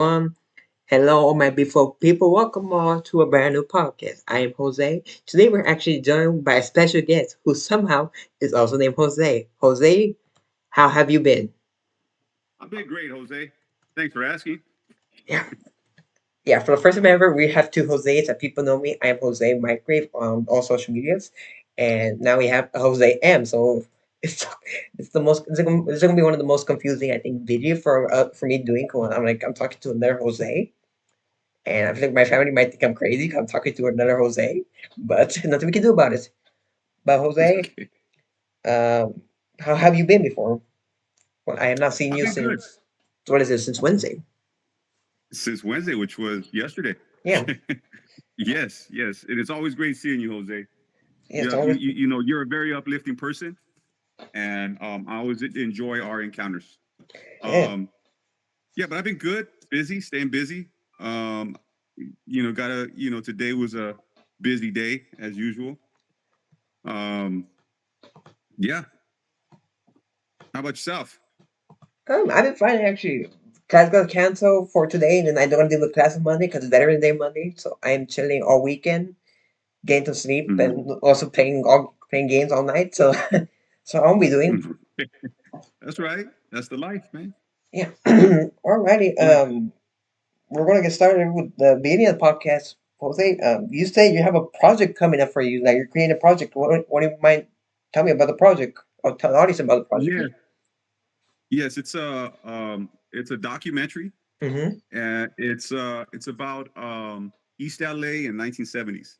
everyone. Hello, all my beautiful people. Welcome all to a brand new podcast. I am Jose. Today we're actually joined by a special guest who somehow is also named Jose. Jose, how have you been? I've been great, Jose. Thanks for asking. Yeah, yeah. For the first time ever, we have two Jose's that people know me. I am Jose Microwave on all social medias, and now we have Jose M. So it's it's gonna be one of the most confusing I think video for me doing. When I'm talking to another Jose. And I feel like my family might think I'm crazy 'cause I'm talking to another Jose, but nothing we can do about it. But Jose, Okay. um, how have you been before? Well, I have not seen I've you been good since what is it? Since Wednesday? since Wednesday, which was yesterday. Yeah, Yes. And it's always great seeing you, Jose. yeah. It's always You're a very uplifting person, and I always enjoy our encounters. yeah. Um, yeah, but I've been good, busy, staying busy. Um, today was a busy day as usual. Um, yeah. How about yourself? I've been fine actually. Class got canceled for today, and then I don't deal with class on Monday because it's Veterans Day Monday. So I am chilling all weekend, getting to sleep, Hmm. and also playing games all night. So so I'll be doing. Hmm. That's right. That's the life, man. Yeah. Alrighty. Yeah. We're going to get started with the beginning of the podcast. Jose, you say you have a project coming up for you. Like you're creating a project. What do you mind? Tell me about the project, or tell the audience about the project. Yeah. Yes, it's a documentary, Mm-hmm. and it's about East LA in 1970s,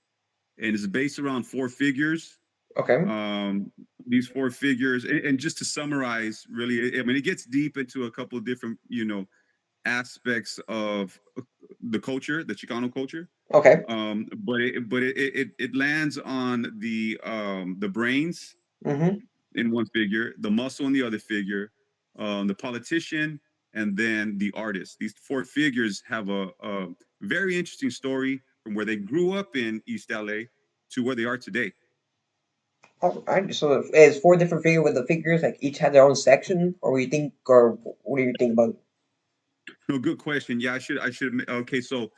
and it's based around four figures. Okay. Um, these four figures, and just to summarize, really, I mean, it gets deep into a couple of different, aspects of the culture, the Chicano culture. Okay. But it lands on the brains Mm-hmm. in one figure, the muscle in the other figure, the politician, and then the artist. These four figures have a very interesting story from where they grew up in East LA to where they are today. All right. So it's four different figures with the figures, like each have their own section, or what do you think about? No, good question. Yeah, I should. Okay, so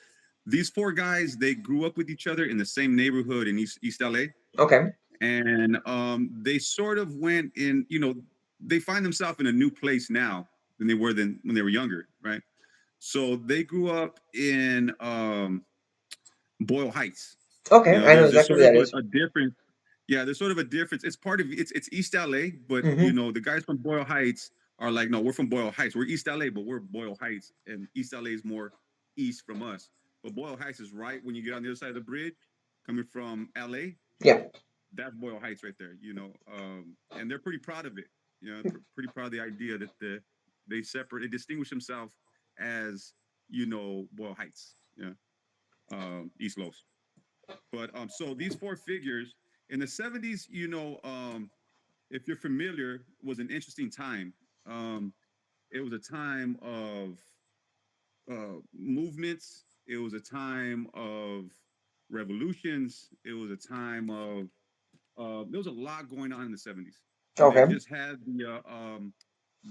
these four guys, they grew up with each other in the same neighborhood in East LA, Okay. and they sort of went in. They find themselves in a new place now than they were then when they were younger, right? So they grew up in Boyle Heights. Okay. I know There's exactly sort what of that is. a difference. Yeah, there's sort of a difference. It's part of it's East LA, but Mm-hmm. the guys from Boyle Heights are like, no, we're from Boyle Heights. We're East LA, but we're Boyle Heights, and East LA is more east from us. But Boyle Heights is right when you get on the other side of the bridge, coming from LA. Yeah. That's Boyle Heights right there. And they're pretty proud of it. Pretty proud of the idea that they distinguish themselves as Boyle Heights. Yeah, East Los. But so these four figures in the 70s, if you're familiar, was an interesting time. Um, it was a time of movements. It was a time of revolutions. It was a time of there was a lot going on in the 70s. They Okay. just had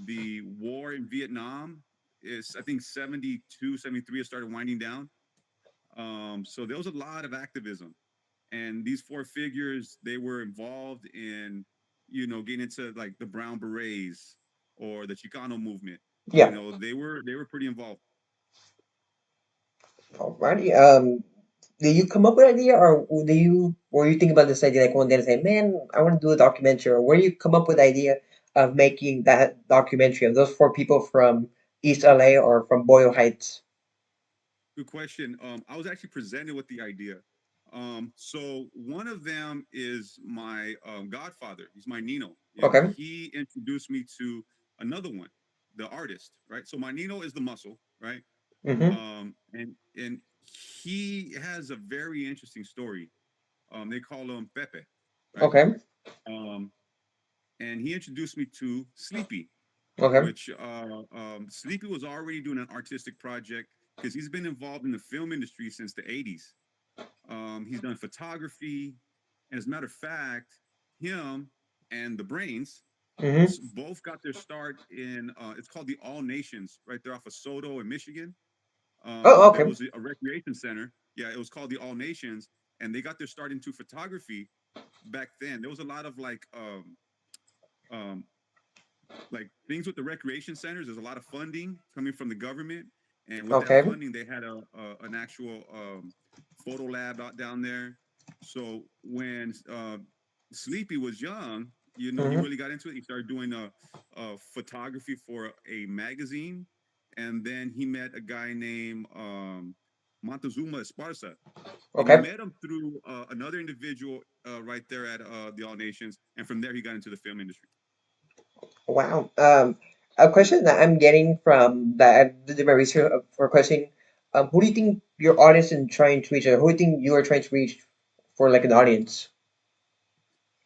the war in Vietnam. Is I think 72, 73 it started winding down. So there was a lot of activism, and these four figures, they were involved in getting into like the Brown Berets or the Chicano movement. Yeah. They were pretty involved. Alrighty. Did you come up with an idea, or were you thinking about this idea like one day and say, "Man, I want to do a documentary," or where you come up with the idea of making that documentary of those four people from East LA or from Boyle Heights? Good question. I was actually presented with the idea. So one of them is my godfather. He's my Nino. Okay. He introduced me to another one, the artist, right? So my Nino is the muscle, right? Mm-hmm. And he has a very interesting story. They call him Pepe, right? Okay. Um, and he introduced me to Sleepy, Okay. which Sleepy was already doing an artistic project because he's been involved in the film industry since the 80s. He's done photography, and as a matter of fact, him and the Brains Mm-hmm. both got their start in it's called the All Nations right there off of Soto in Michigan. Oh, There okay. was a recreation center. Yeah, it was called the All Nations, and they got their start into photography back then. There was a lot of um, like things with the recreation centers. There's a lot of funding coming from the government, and with that Okay. funding, they had an actual photo lab out down there. So when Sleepy was young, he Hmm. really got into it. He started doing photography for a magazine, and then he met a guy named Montezuma Esparza, and he Okay. met him through another individual right there at the All Nations, and from there he got into the film industry. Wow. A question that I'm getting from that I did my research for a question. Who do you think your audience is trying to reach? Or who do you think you are trying to reach for like an audience?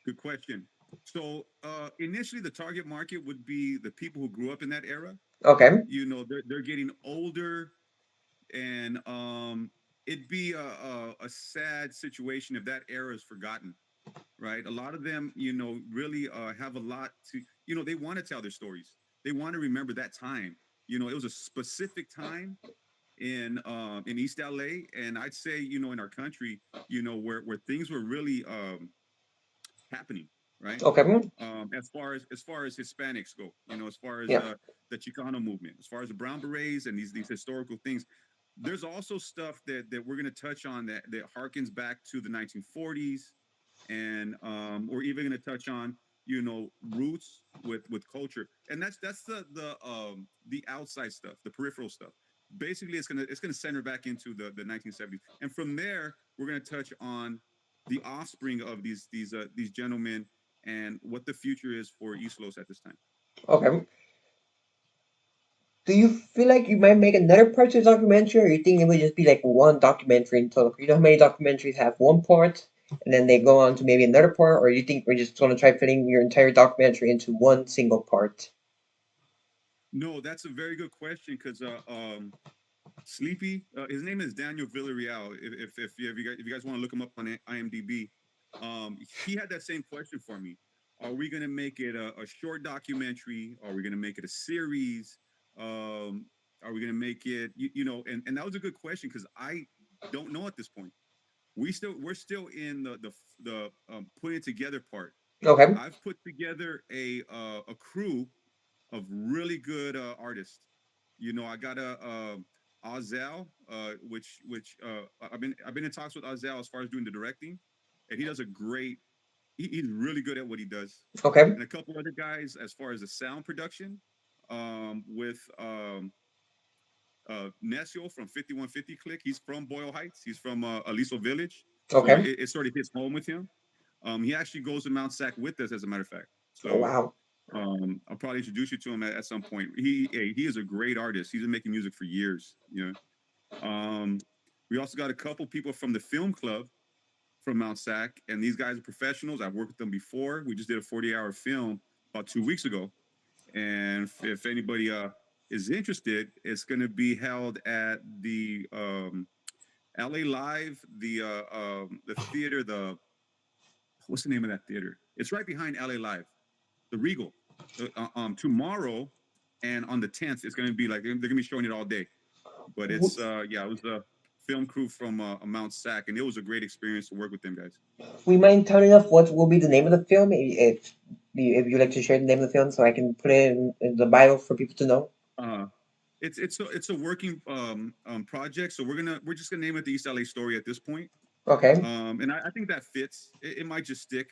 Good question. So initially, the target market would be the people who grew up in that era. Okay. They're getting older, and it'd be a sad situation if that era is forgotten, right? A lot of them, really have a lot to, they want to tell their stories. They want to remember that time. It was a specific time in East LA, and I'd say, in our country, where things were really happening, right? Okay. As far as Hispanics go, as far as Yeah. the Chicano movement, as far as the Brown Berets and these historical things. There's also stuff that we're going to touch on that harkens back to the 1940s, and we're even going to touch on roots with culture, and that's the outside stuff, the peripheral stuff. Basically, it's gonna center back into the 1970s, and from there we're going to touch on the offspring of these gentlemen and what the future is for East Los at this time. Okay. Do you feel like you might make another part to the documentary, or you think it would just be like one documentary in total? You know how many documentaries have one part, and then they go on to maybe another part, or you think we're just going to try fitting your entire documentary into one single part? No, that's a very good question because Sleepy, his name is Daniel Villarreal. If you guys want to look him up on IMDb, he had that same question for me. Are we going to make it a short documentary? Are we going to make it a series? Um, are we going to make it, and that was a good question because I don't know at this point. We're still in the putting together part. Okay. I've put together a crew of really good artists. I got a Ozell, which I've been in talks with Ozell as far as doing the directing, and he does a great. He's really good at what he does, Okay. and a couple other guys as far as the sound production, with Nesio from 5150 Click. He's from Boyle Heights. He's from Aliso Village, so Okay. it sort of hits home with him. He actually goes to Mount Sac with us, as a matter of fact. Oh, So wow. I'll probably introduce you to him at some point. He is a great artist. He's been making music for years. We also got a couple people from the film club from Mount Sac, and these guys are professionals. I've worked with them before. We just did a 40-hour film about 2 weeks ago, and if anybody is interested, it's going to be held at the LA Live, the theater. What's the name of that theater? It's right behind LA Live, the Regal. Tomorrow and on the 10th, it's going to be like they're going to be showing it all day. But W- it's yeah, it was a film crew from Mount Sac, and it was a great experience to work with them guys. We mind telling us what will be the name of the film, if you like to share the name of the film, so I can put it in the bio for people to know. Uh, it's a working project, so we're just gonna name it the East LA Story at this point. Okay. And I think that fits. It might just stick.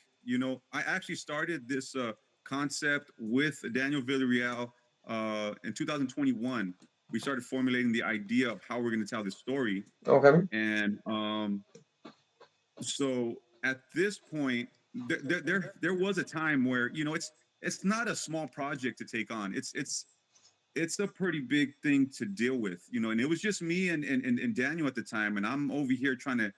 I actually started this concept with Daniel Villarreal in 2021. We started formulating the idea of how we're going to tell this story, Okay. and so at this point, there was a time where it's not a small project to take on. It's a pretty big thing to deal with, and it was just me and Daniel at the time, and I'm over here trying to,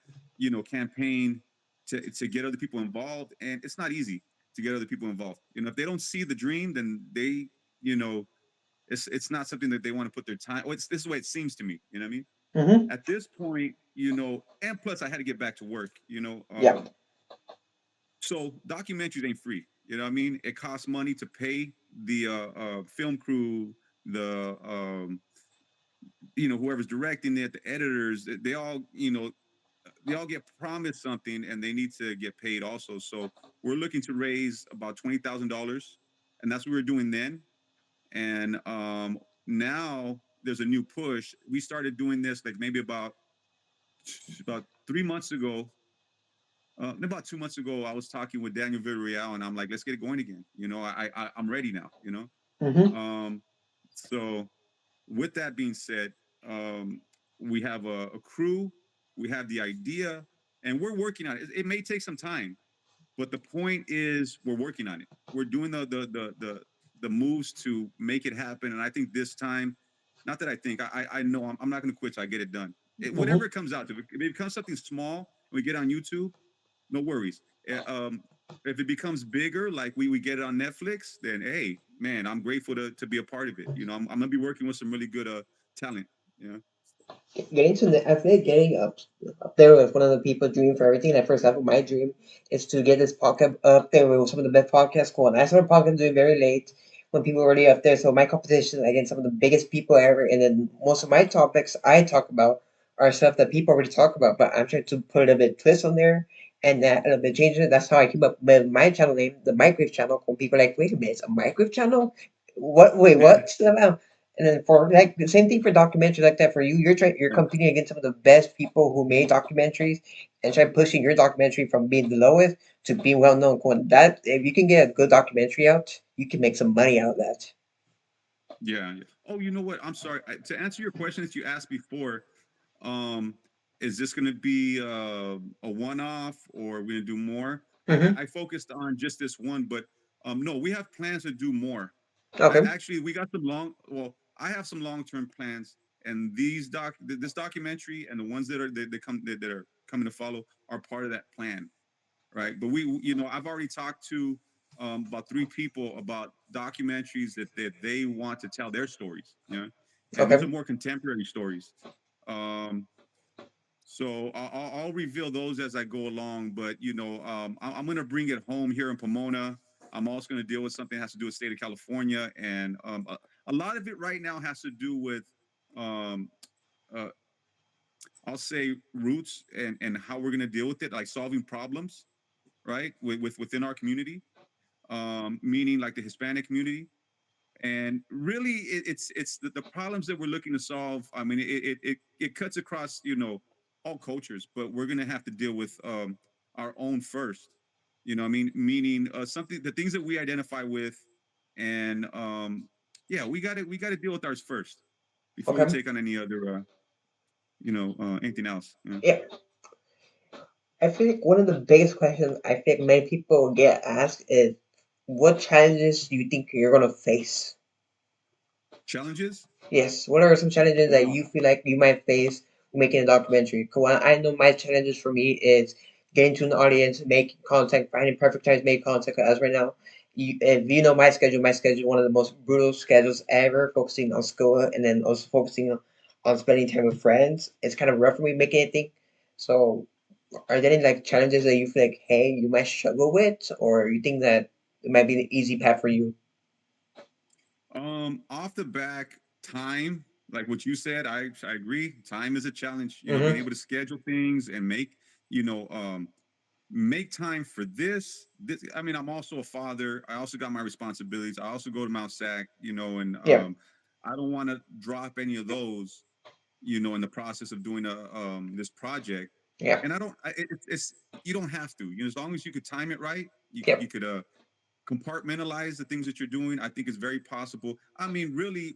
campaign to get other people involved, and it's not easy to get other people involved. If they don't see the dream, then they, you know, it's not something that they want to put their time. Well, this is the way it seems to me. You know what I mean? Mm-hmm. At this point, and plus I had to get back to work. Yeah. So documentaries ain't free. You know what I mean? It costs money to pay the film crew, the whoever's directing it, the editors, they all, they all get promised something and they need to get paid also. So we're looking to raise about $20,000, and that's what we were doing then. And now there's a new push. We started doing this like maybe about 3 months ago. About 2 months ago, I was talking with Daniel Villarreal, and I'm like, let's get it going again. I'm ready now. Mm-hmm. Um, so with that being said, um, we have a crew, we have the idea, and we're working on it. It may take some time, but the point is we're working on it. We're doing the moves to make it happen. And I think this time, not that I think, I know I'm not going to quit till I get it done. Whatever Mm-hmm. it comes out to, if it becomes something small, we get on YouTube, no worries. If it becomes bigger, like we get it on Netflix, then hey, man, I'm grateful to be a part of it. I'm gonna be working with some really good talent. You know. Getting to I think getting up there with one of the people dreaming for everything. Like for example, my dream is to get this podcast up there with some of the best podcasts going. I started podcast doing very late when people were already up there. So my competition against some of the biggest people ever, and then most of my topics I talk about are stuff that people already talk about. But I'm trying to put a bit twist on there and that a little bit change it. That's how I keep up with my channel name, the Microwave Channel. When people are like, wait a minute, it's a Microwave Channel? What? Wait, what? And then for like the same thing for documentaries like that for you, you're Yeah. competing against some of the best people who made documentaries and try pushing your documentary from being the lowest to being well known. Going that if you can get a good documentary out, you can make some money out of that. Yeah, yeah. Oh, you know what? I'm sorry. To answer your question that you asked before, um, is this going to be a one-off, or we're going to do more? Mm-hmm. I focused on just this one, but no, we have plans to do more. Okay. We got some well, I have some long-term plans, and this documentary and the ones that are coming to follow are part of that plan, right? But I've already talked to about three people about documentaries that they want to tell their stories, and these are Okay. more contemporary stories. Um, so I'll reveal those as I go along, but I'm going to bring it home here in Pomona. I'm also going to deal with something that has to do with the state of California, and a lot of it right now has to do with um, uh, I'll say roots and how we're going to deal with it, like solving problems, right, within our community, meaning like the Hispanic community. And really, it's the problems that we're looking to solve. I mean, it cuts across all cultures, but we're gonna have to deal with our own first. I mean, meaning something the things that we identify with, and yeah, we got to deal with ours first before we Okay. take on any other anything else. Yeah. I feel like one of the biggest questions I think many people get asked is, what challenges do you think you're gonna face? Challenges. Yes. What are some challenges that Wow. you feel like you might face making a documentary? Because I know my challenges for me is getting to an audience, making content, finding perfect time to make content. 'Cause as right now, if you know my schedule is one of the most brutal schedules ever, focusing on school and then also focusing on spending time with friends. It's kind of rough for me making anything. So, are there any like challenges that you feel like, hey, you might struggle with, or you think that it might be the easy path for you? Off the back, time, like what you said, I agree. Time is a challenge. Being Mm-hmm. able to schedule things and you know, um, make time for this. This. I mean, I'm also a father. I also got my responsibilities. I also go to Mount Sac. And Yeah. I don't want to drop any of those. In the process of doing this project. Yeah. And I don't. It's you don't have to. As long as you could time it right, Yeah. you could compartmentalize the things that you're doing. I think it's very possible. I mean, really,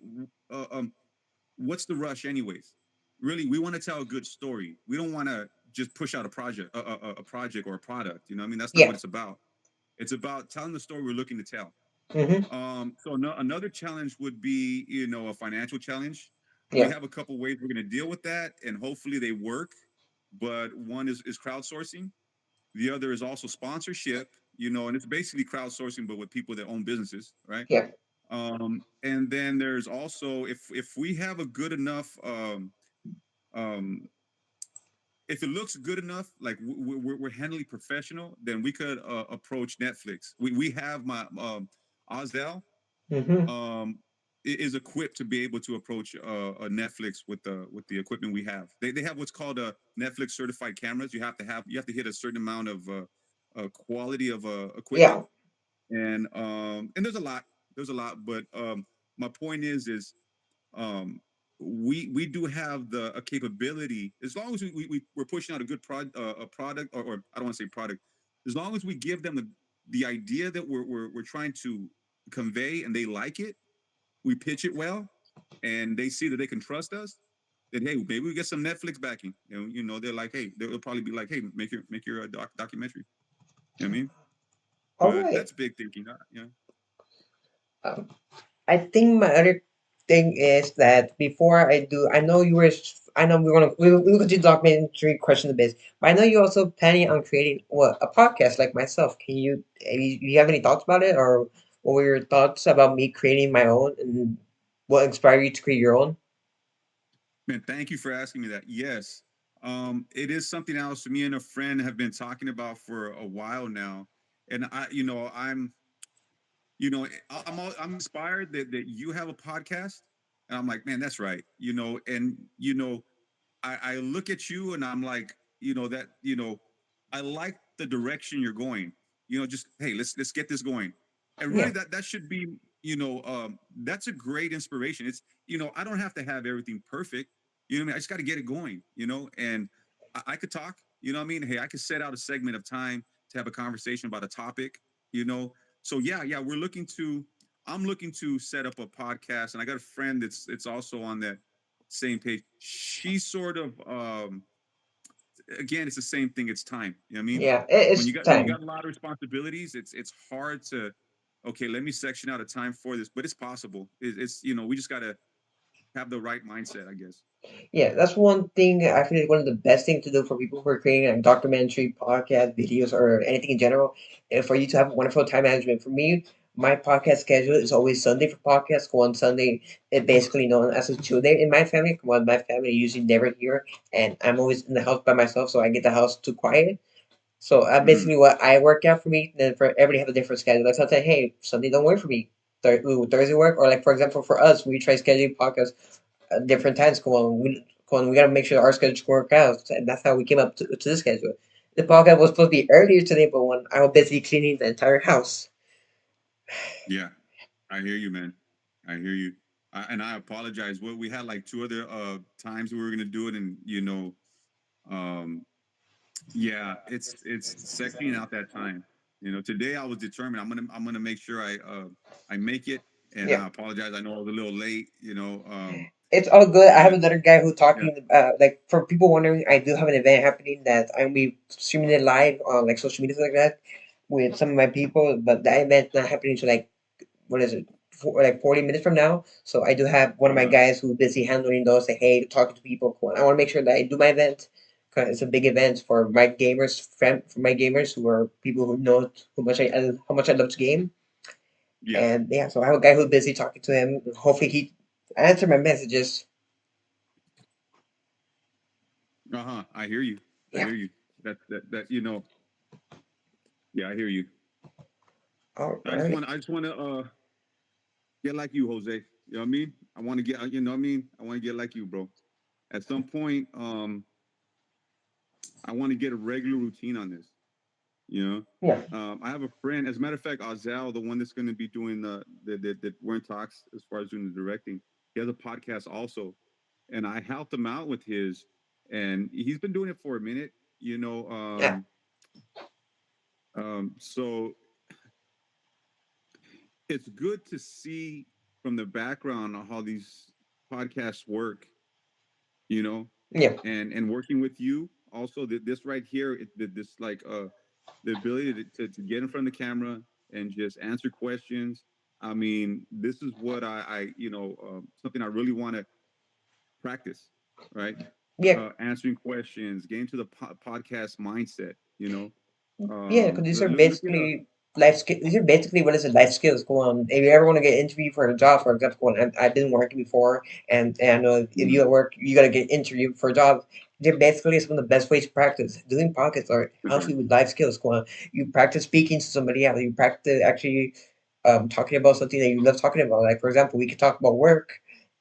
what's the rush, anyways? Really, we want to tell a good story. We don't want to just push out a project or a product. I mean, that's not what Yeah. it's about. It's about telling the story we're looking to tell. Mm-hmm. So no, another challenge would be, a financial challenge. We Yeah. have a couple ways we're going to deal with that, and hopefully they work. But one is crowdsourcing. The other is also sponsorship, and it's basically crowdsourcing, but with people that own businesses, right? Yeah. And then there's also if we have a good enough, um, if it looks good enough, like we're handling professional, then we could approach Netflix. We have my Ozdell. Mm-hmm. Um, is equipped to be able to approach a Netflix with the equipment we have. They have what's called a Netflix certified cameras. You have to hit a certain amount of quality of equipment, Yeah, and there's a lot, but my point is um we do have the a capability, as long as we're pushing out a good a product, or I don't want to say product, as long as we give them the idea that we're trying to convey and they like it, we pitch it well, and they see that they can trust us, then hey, maybe we get some Netflix backing. They're like, hey, they'll probably be like, hey, make your documentary. You know what I mean? all But right. that's big thinking. You know. Um, I think my other thing is that before I do, I know you were. I know we'll continue documentary question a bit, but I know you're also planning on creating what a podcast like myself. Can you have any thoughts about it, or what were your thoughts about me creating my own, and what inspired you to create your own? Man, thank you for asking me that. Yes, it is something else me and a friend have been talking about for a while now, and I'm inspired that you have a podcast, and I'm like, man, that's right. And I look at you and I'm like, I like the direction you're going. Just hey, let's get this going. And really Yeah, that should be, that's a great inspiration. It's, I don't have to have everything perfect. You know what I mean? I just got to get it going, and I could talk, you know what I mean? Hey, I could set out a segment of time to have a conversation about a topic, you know. So yeah, I'm looking to set up a podcast, and I got a friend that's it's also on that same page. She's sort of again, it's the same thing. It's time. You know what I mean? yeah, it's When you got time. a lot of responsibilities, it's hard to okay, let me section out a time for this, but it's possible. It's we just gotta have the right mindset, I guess. Yeah, that's one thing I feel like one of the best things to do for people who are creating like documentary, podcast, videos, or anything in general, and for you to have wonderful time management. For me, my podcast schedule is always Sunday for podcasts. One Sunday, it basically known as a chill day in my family. One, my family usually never here, and I'm always in the house by myself, so I get the house too quiet. So Mm-hmm. basically what I work out for me. Then for everybody have a different schedule. Like sometimes, hey, Sunday don't work for me. Thursday work, or like for example for us, we try scheduling podcasts at different times. Come on, we gotta make sure our schedules work out, and that's how we came up to the schedule. The podcast was supposed to be earlier today, but when I was busy cleaning the entire house. Yeah, I hear you, man. I hear you. And I apologize. Well, we had like two other times we were gonna do it, and um, yeah, it's sectioning out that time. Today I was determined. I'm gonna make sure I make it, and Yeah, I apologize. I know I was a little late. it's all good. I have But another guy who yeah. talking like for people wondering, I do have an event happening that I'm be streaming it live on like social media like that with some of my people, but that event's not happening until like what is it, like 40 minutes from now. So I do have one of my Uh-huh. guys who's busy handling those, say, hey, talking to people. Cool. I want to make sure that I do my event because it's a big event for my for my gamers who are people who know how much I love to game. Yeah. And yeah, so I have a guy who's busy talking to him. Hopefully he answer my messages. Uh-huh. I hear you. I Yeah. hear you. That. Yeah, I hear you. All right. I just want to get like you, Jose. You know what I mean? I want to get you know what I mean? I want to get like you, bro. At some point, I want to get a regular routine on this. You know, Yeah. I have a friend. As a matter of fact, Azel, the one that's going to be doing that we're in talks as far as doing the directing. He has a podcast also, and I helped him out with his, and he's been doing it for a minute. Yeah. So it's good to see from the background on how these podcasts work. You know, Yeah. and working with you also this right here, this like the ability to get in front of the camera and just answer questions. I mean, this is what I something I really want to practice, right? Yeah. Answering questions, getting to the podcast mindset. Yeah, because these are Look at basically life skills. These are basically what is it, life skills. Go on. If you ever want to get interviewed for a job, for example, and I've been working before, and I know if Mhm. you at work, you gotta get interviewed for a job. They're basically some of the best ways to practice. Doing pockets are That's helps right. you with life skills. Go on. You practice speaking to somebody else. You practice actually. talking about something that you love talking about. Like for example, we could talk about work,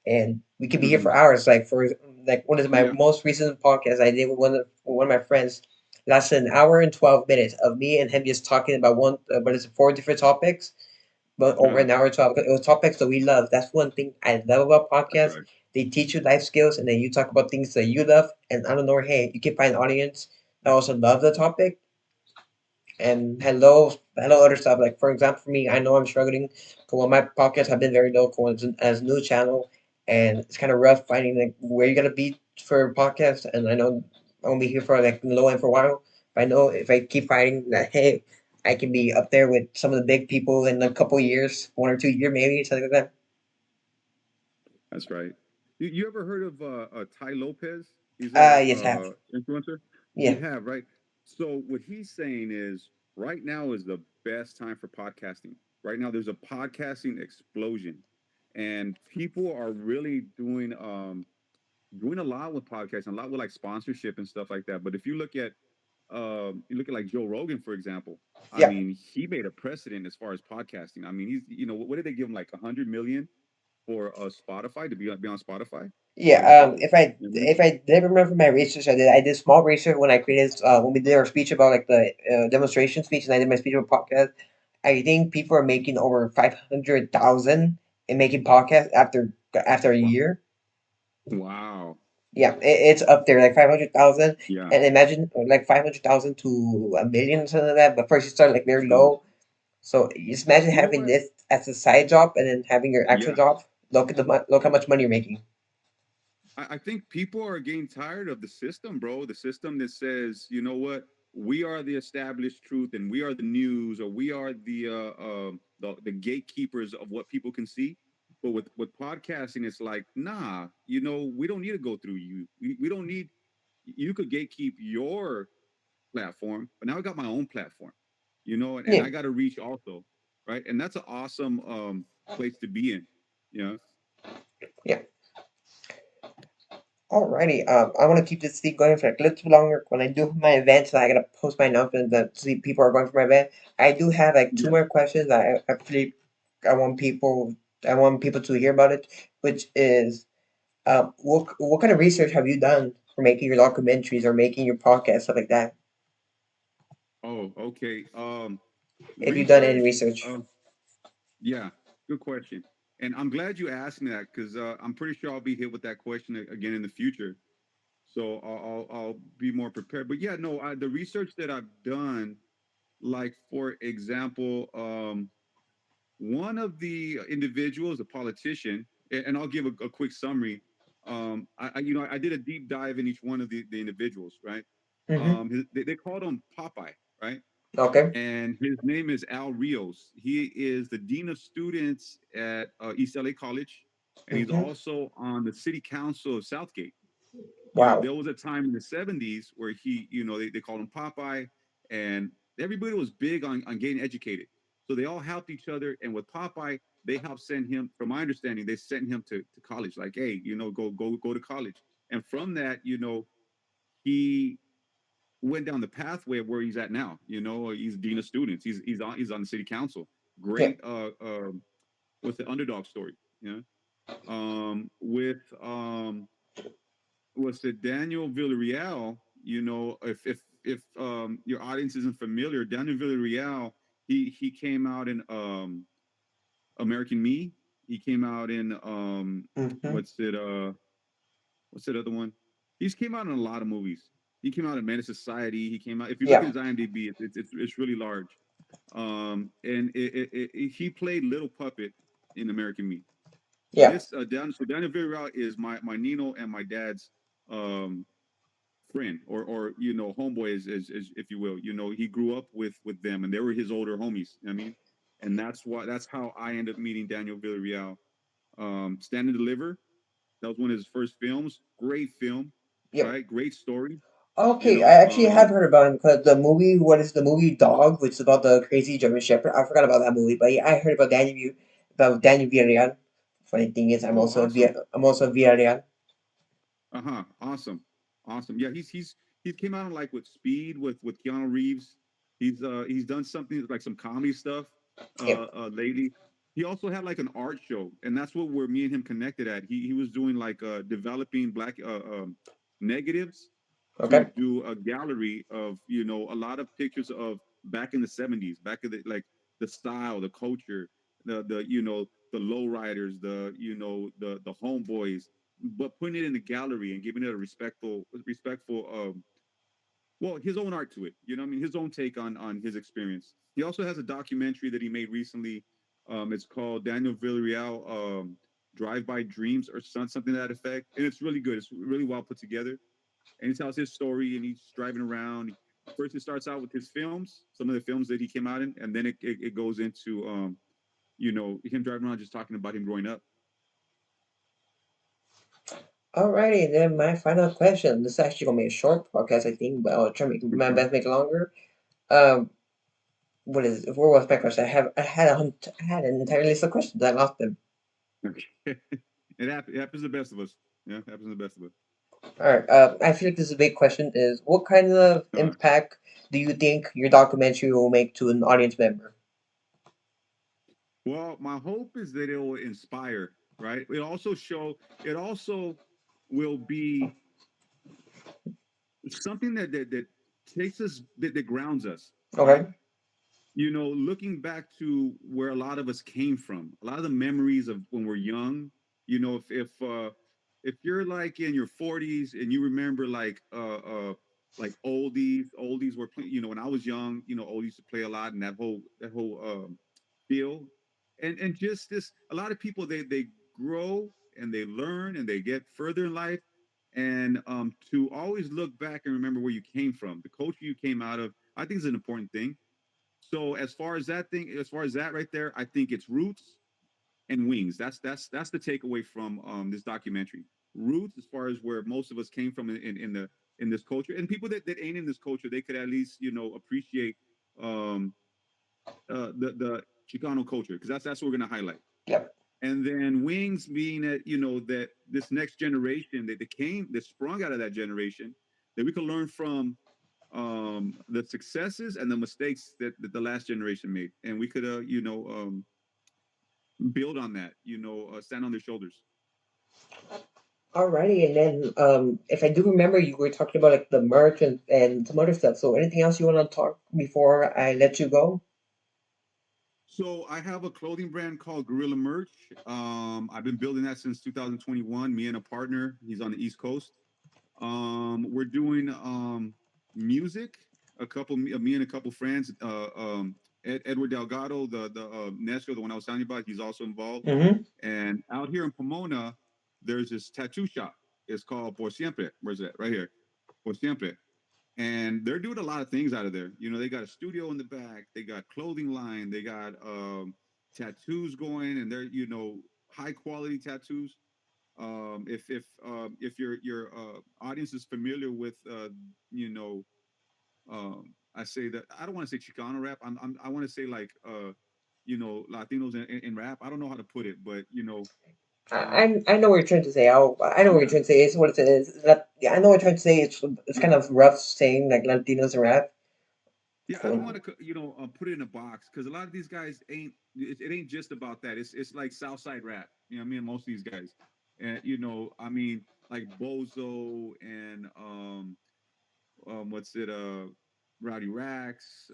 and we could be here for Hmm. hours. Like for like one of my Yeah. most recent podcasts I did with one of my friends lasted an hour and 12 minutes of me and him just talking about but it's four different topics, but over Uh, an hour and 12. It was topics that we love. That's one thing I love about that's podcasts. right. They teach you life skills, and then you talk about things that you love. And I don't know, hey, you can find an audience that also love the topic, and hello other stuff. Like for example, for me, I know I'm struggling because one of my podcasts have been very local as a new channel, and it's kind of rough finding like where you're gonna be for a podcast. And I know I'm gonna be here for like low end for a while, but I know if I keep fighting that, hey, I can be up there with some of the big people in a couple years, 1 or 2 year maybe something like that. That's right. You ever heard of Ty Lopez? He's a Yes, have. influencer. You Yeah, have, right? So what he's saying is right now is the best time for podcasting. Right now, there's a podcasting explosion, and people are really doing a lot with podcasting, a lot with like sponsorship and stuff like that. But if you look at like Joe Rogan, for example. I yeah. mean, he made a precedent as far as podcasting. I mean, he's what did they give him, like 100 million for Spotify to be on Spotify, Yeah, for his show? You know what I mean? if I did remember my research, I did small research when I created when we did our speech about like the demonstration speech, and I did my speech on podcast. I think people are making over 500,000 in making podcasts after a Wow. year. Wow. Yeah, it's up there like 500,000, Yeah. and imagine like 500,000 to a million or something like that. But first you start like very Uh, low, so you just imagine you know having what? this as a side job and then having your actual Yeah. job. Look how much money you're making. I think people are getting tired of the system, bro. The system that says, you know what, we are the established truth, and we are the news, or we are the gatekeepers of what people can see. But with podcasting, it's like, nah, we don't need to go through you. We don't need. You could gatekeep your platform, but now I got my own platform, and Yeah, I got to reach also, right? And that's an awesome place to be in, you know. yeah. Alrighty, I want to keep this thing going for like a little longer. When I do my event, so I gotta post my announcement that see people are going for my event. I do have like two Yeah. more questions that I actually I want people I want people to hear about it, which is what kind of research have you done for making your documentaries or making your podcast stuff like that? Oh, okay. If you've done any Research. research, Yeah, good question. And I'm glad you asked me that because I'm pretty sure I'll be hit with that question again in the future. So I'll be more prepared. But yeah, no, the research that I've done, like for example, one of the individuals, a politician, and I'll give a quick summary. I did a deep dive in each one of the individuals, right? mm-hmm. They called him Popeye, right? Okay, And his name is Al Rios. He is the dean of students at East LA College, and he's mm-hmm. also on the city council of Southgate. Wow, There was a time in the '70s where they called him Popeye, and everybody was big on getting educated. So they all helped each other, and with Popeye, they helped send him. From my understanding, they sent him to college. Like, hey, go to college. And from that, he went down the pathway of where he's at now. He's dean of students. He's on the city council. yeah, Great. What's the underdog story? With what's the Daniel Villarreal? If your audience isn't familiar, Daniel Villarreal, he came out in American Me. He came out in mm-hmm. what's that other one? He's came out in a lot of movies. He came out in Menace Society. He came out. If you look at Yeah, his IMDb, it's really large. And he played Little Puppet in American Me. yeah, So Daniel Villarreal is my Nino and my dad's um friend, or homeboy, as if you will. He grew up with them, and they were his older homies. I mean, and that's how I ended up meeting Daniel Villarreal. Stand and Deliver. That was one of his first films. Great film, yeah. right? Great story. You Okay, I know, actually have heard about him because the movie, what is the movie Dog, which is about the crazy German Shepherd. I forgot about that movie, but yeah, I heard about Daniel Villarreal. Funny thing is, oh, awesome. I'm also Villarreal. Uh-huh. Awesome. Awesome. Yeah, he came out like with Speed with Keanu Reeves. He's done something like some comedy stuff. Yep. lady. He also had like an art show, and that's what where me and him connected at. He was doing like developing black negatives to Okay. do a gallery of a lot of pictures of back in the 70s, back in the like the style, the culture, the the lowriders, the homeboys, but putting it in the gallery and giving it a respectful well, his own art to it. You know, what I mean, his own take on his experience. He also has a documentary that he made recently. It's called Daniel Villarreal, Drive By Dreams or something to that effect, and it's really good. It's really well put together, and he tells his story, and he's driving around. First, it starts out with his films, some of the films that he came out in, and then it goes into him driving around just talking about him growing up. Alrighty, then my final question. This is actually gonna be a short podcast, I think, but I'll try to make my Okay. best to make it longer. Um, what is where was my question? I had an entire list of questions. I lost them. Okay. It happens to the best of us. Yeah, it happens to the best of us. All right. I feel like this is a big question. Is what kind of All right. impact do you think your documentary will make to an audience member? Well, my hope is that it will inspire, right? It also will be something that takes us, that grounds us, right? Okay. Looking back to where a lot of us came from, a lot of the memories of when we're young, if you're like in your 40s and you remember like oldies were playing, when I was young, oldies used to play a lot, and that whole feel, and just this, a lot of people, they grow and they learn and they get further in life, and to always look back and remember where you came from, the culture you came out of, I think is an important thing. So as far as that right there, I think it's roots and wings. That's the takeaway from this documentary. Roots, as far as where most of us came from in this culture, and people that ain't in this culture, they could at least appreciate um, the Chicano culture, because that's what we're gonna highlight. Yep. And then wings being that that this next generation that sprung out of that generation, that we can learn from the successes and the mistakes that the last generation made, and we could build on that, stand on their shoulders. Alrighty, and then if I do remember, you were talking about like the merch and some other stuff. So anything else you want to talk before I let you go? So I have a clothing brand called Gorilla Merch. I've been building that since 2021. Me and a partner, he's on the East Coast. We're doing music. Me and a couple friends. Edward Delgado, the Nestro, the one I was telling you about, he's also involved. Mm-hmm. And out here in Pomona, there's this tattoo shop. It's called Por Siempre. Where's that? Right here, Por Siempre. And they're doing a lot of things out of there. They got a studio in the back. They got clothing line. They got tattoos going, and they're high quality tattoos. If your audience is familiar with you know I say that I don't want to say Chicano rap. I want to say like Latinos in rap. I don't know how to put it, but uh, I know what you're trying to say. I know what you're yeah, trying to say. It's what it is. That yeah, I know what you're trying to say. It's kind of rough saying like Latinos and rap. yeah. I don't So want to put it in a box, because a lot of these guys ain't. It ain't just about that. It's like Southside rap. I mean, most of these guys, and I mean, like Bozo and what's it Rowdy Rax,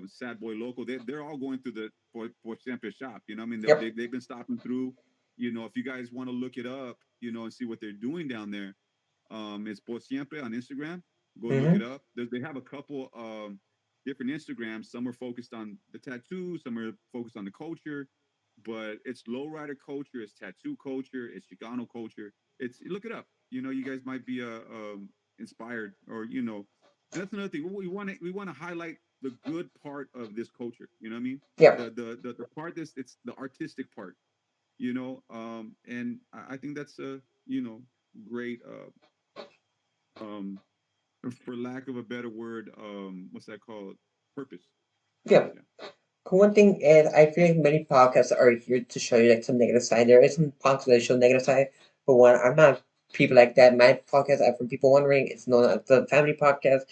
Sad Boy Loco, they're all going through the Por Siempre shop. I mean, yep. they've been stopping through. If you guys want to look it up, and see what they're doing down there, it's Por Siempre on Instagram. Go look it Mm-hmm. up. They have a couple different Instagrams. Some are focused on the tattoos, some are focused on the culture, but it's lowrider culture, it's tattoo culture, it's Chicano culture. It's Look it up. You guys might be inspired, or and that's another thing. We want to highlight the good part of this culture. You know what I mean? Yep. The part that's it's the artistic part. And I think that's a great um for lack of a better word, what's that called? Purpose. Yep. Yeah. One thing is, I feel like many podcasts are here to show you like some negative side. There is some podcasts that show negative side, but when I'm not people like that. My podcast, for people wondering, it's known as the Family Podcast,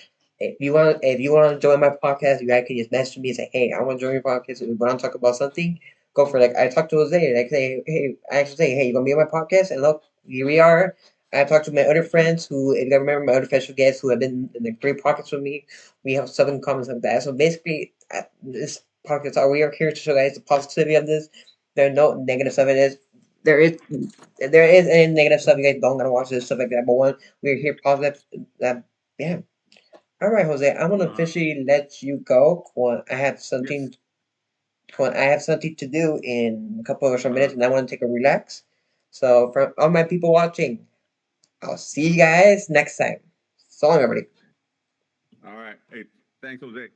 if you want to join my podcast, you guys can just message me and say, hey, I want to join your podcast. If you want to talk about something, go for it. Like I talked to Jose, like say, hey, I actually say, hey, you gonna be on my podcast? And look, here we are. I talked to my other friends who, if you remember, my other special guests who have been in the three podcasts with me. We have seven comments like that. So basically, this podcast, we are here to show guys the positivity of this. There are no negative stuff in this. There is there is any negative stuff. You guys don't gotta watch this stuff like that. But one, we're here positive. Yeah. All right, Jose. I'm gonna Uh-huh. officially let you go. Yes. I have something to do in a couple of Uh-huh. minutes, and I want to take a relax. So, for all my people watching, I'll see you guys next time. So long, everybody. All right. Hey, thanks, Jose.